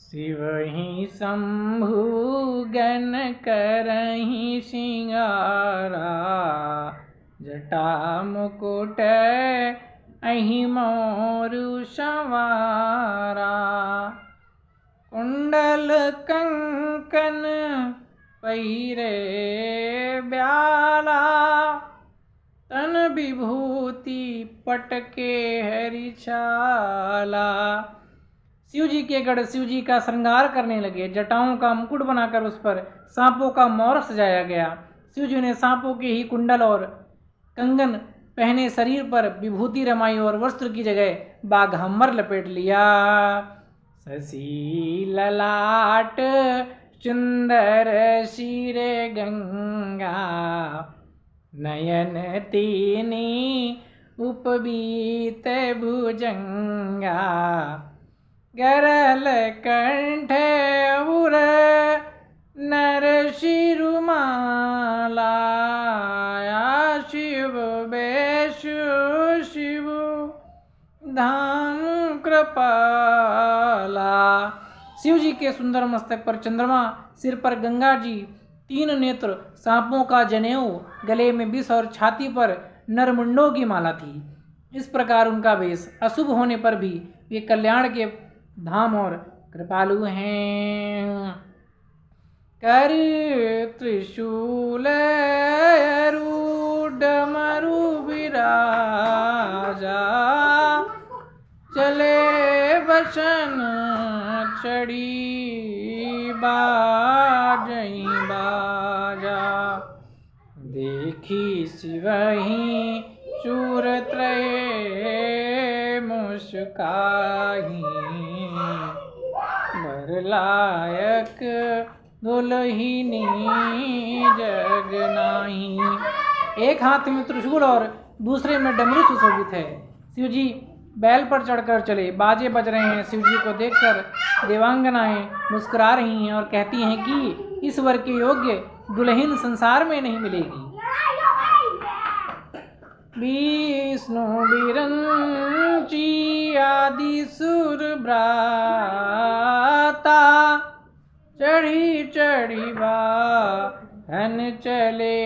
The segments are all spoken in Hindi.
शिव ही शंभु गण करहि सिंगारा, जटा मुकुट अहि मोरु संवारा। कुंडल कंकन पहिरे ब्याला, तन विभूति पटके हरिछाला। शिव जी के गढ़ शिव जी का श्रृंगार करने लगे। जटाओं का मुकुट बनाकर उस पर सांपों का मोर सजाया गया। शिव जी ने सांपों के ही कुंडल और कंगन पहने शरीर पर विभूति रमाई और वस्त्र की जगह बाघम्बर लपेट लिया। शशि ललाट सुंदर सिरे गंगा, नयन तीनी उपबीत भुजंगा। गरल कंठ उर नर शिरुमाला, शिव बेशु शिव धाम कृपाला। शिव जी के सुंदर मस्तक पर चंद्रमा, सिर पर गंगा जी, 3 नेत्र, सांपों का जनेऊ, गले में विष और छाती पर नरमुंडों की माला थी। इस प्रकार उनका वेश अशुभ होने पर भी वे कल्याण के धाम और कृपालु हैं। कर त्रिशूल डमरू विराजा, चले बसन चढ़ी बाजई बाजा। देखी शिवहि शूरत्रय मुस्काहि, वर लायक दुलहिनी जग नाही। एक हाथ में त्रिशूल और दूसरे में डमरू सुशोभित है। शिव जी बैल पर चढ़कर चले, बाजे बज रहे हैं। शिव जी को देखकर देवांगनाएं मुस्कुरा रही हैं और कहती हैं कि इस वर के योग्य दुल्हन संसार में नहीं मिलेगी। विष्णु बिरंची आदि सुर भ्राता, चढ़ी चढ़ी वाहन चले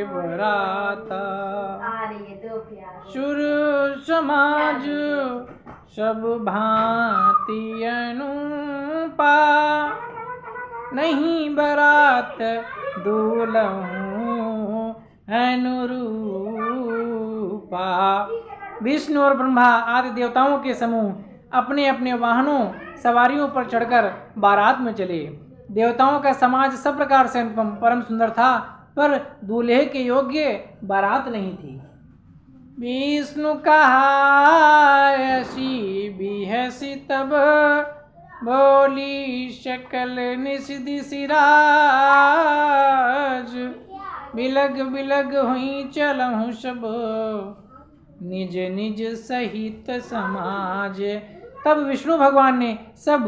बराता। सुर समाज सब भांति अनुपा, नहीं बरात दूल्हों अनुरूपा। विष्णु और ब्रह्मा आदि देवताओं के समूह अपने अपने वाहनों सवारियों पर चढ़कर बारात में चले। देवताओं का समाज सब प्रकार से अनुपम परम सुंदर था, पर दूल्हे के योग्य बारात नहीं थी। विष्णु कहा ऐसी बिहसी, तब बोली शकल निषदि सिराज। बिलग बिलग हुई चलहु सब, निज निज सहित समाज। तब विष्णु भगवान ने सब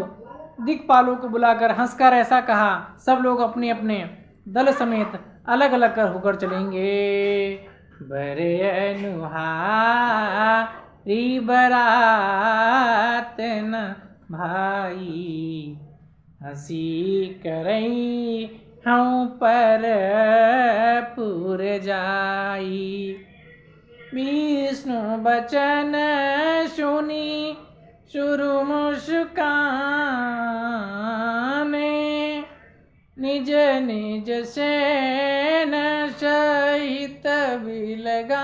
दिक्पालों को बुलाकर हंसकर ऐसा कहा, सब लोग अपने अपने दल समेत अलग अलग कर होकर चलेंगे। बरे अनुहारी बरात न भाई, हंसी करई हूँ पर पुर जाई। विष्णु बचन सुनी शुरु मुस्काने, निज निज सेन सहित बिलगाने।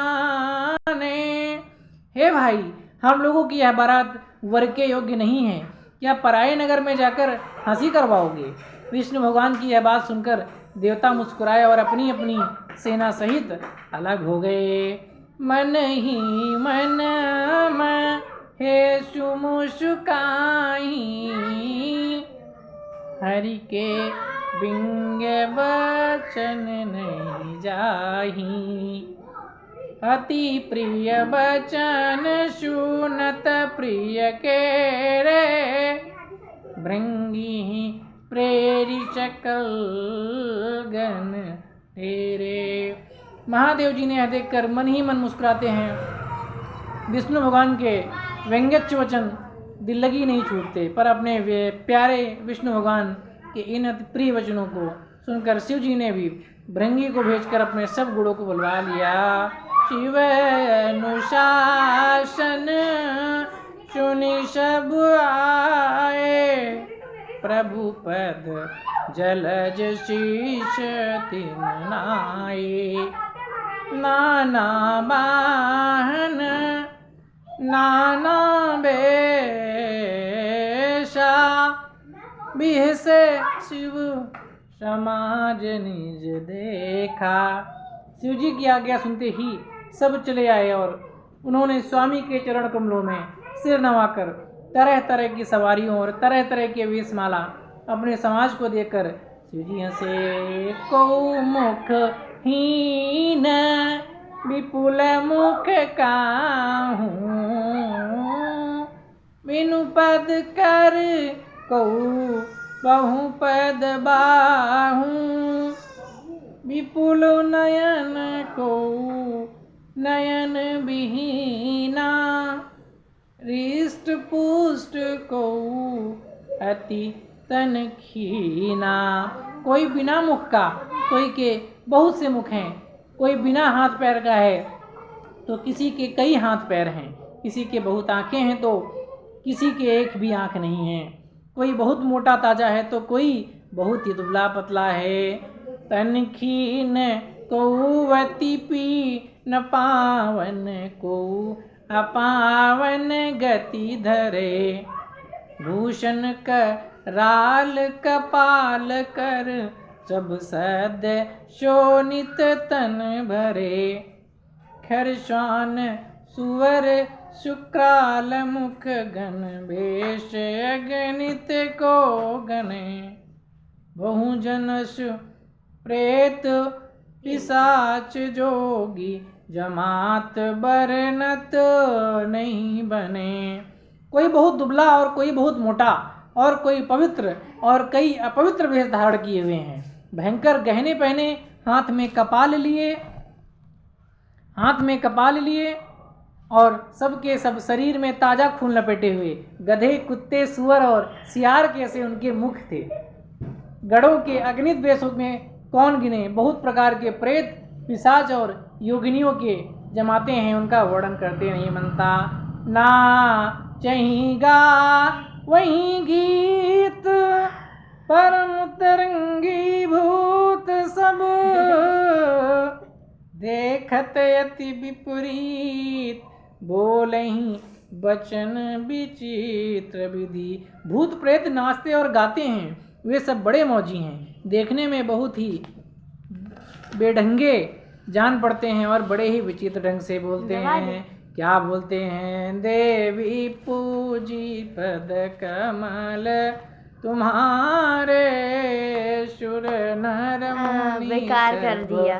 हे भाई, हम लोगों की यह बारात वर के योग्य नहीं है, क्या पराये नगर में जाकर हंसी करवाओगे? विष्णु भगवान की यह बात सुनकर देवता मुस्कुराए और अपनी अपनी सेना सहित अलग हो गए। मन ही मन हे सुमुस्काई, हरि के बिंगे वचन नहीं जाही। अति प्रिय बचन सुनत प्रिय के रे, भृंगी प्रेरी सकल गण तेरे। महादेव जी ने यह देखकर मन ही मन मुस्कुराते हैं। विष्णु भगवान के व्यंग्यच्छ वचन दिल लगी नहीं छूटते। पर अपने प्यारे विष्णु भगवान के इन अति प्रिय वचनों को सुनकर शिव जी ने भी भृंगी को भेजकर अपने सब गुणों को बुलवा लिया। शिव अनुशासन सुनि सब आए, प्रभु पद जलज शीश तिन नाये। नाना वाहन नाना बेशा, बिहसे शिव समाज निज देखा। शिव जी की आज्ञा सुनते ही सब चले आए और उन्होंने स्वामी के चरण कमलों में सिर नवाकर तरह तरह की सवारियों और तरह तरह के वेशमाला अपने समाज को देकर शिव जी हंसे। को मुख हीन विपुल मुख काहू, बिनु पद कर कहू बहु पद बाहू। विपुल नयन को नयन विहीना, हृष्ट पुष्ट को अति तन खीना। कोई बिना मुख का, कोई के बहुत से मुख हैं, कोई बिना हाथ पैर का है तो किसी के कई हाथ पैर हैं, किसी के बहुत आँखें हैं तो किसी के एक भी आँख नहीं है। कोई बहुत मोटा ताजा है तो कोई बहुत ही दुबला पतला है। तन खीन को अति पी न पावन को अपावन गति धरे। भूषण कराल कपाल कर सब सद शोणित तन भरे। खरश्वान सुवर शुक्राल मुख गण भेष अगणित को गणे। बहुजनस प्रेत पिशाच जोगी जमात बरनत नहीं बने। कोई बहुत दुबला और कोई बहुत मोटा और कोई पवित्र और कई अपवित्र वेश धारण किए हुए हैं। भयंकर गहने पहने, हाथ में कपाल लिए और सबके सब शरीर में ताजा खून लपेटे हुए। गधे, कुत्ते, सुअर और सियार कैसे उनके मुख थे। गढ़ों के अगणित वेशों में कौन गिने। बहुत प्रकार के प्रेत, पिशाच और योगिनियों के जमाते हैं, उनका वर्णन करते नहीं बनता। ना चहीगा वही गीत, परम तरंगी भूत सब देखत अति विपरीत। बोलहि बचन विचित्र विधि। भूत प्रेत नाचते और गाते हैं, वे सब बड़े मौजी हैं, देखने में बहुत ही बेढंगे जान पड़ते हैं और बड़े ही विचित्र ढंग से बोलते हैं। क्या बोलते हैं? देवी पूजी पद कमल तुम्हारे, सुर नर मुनि बेकार कर दिया।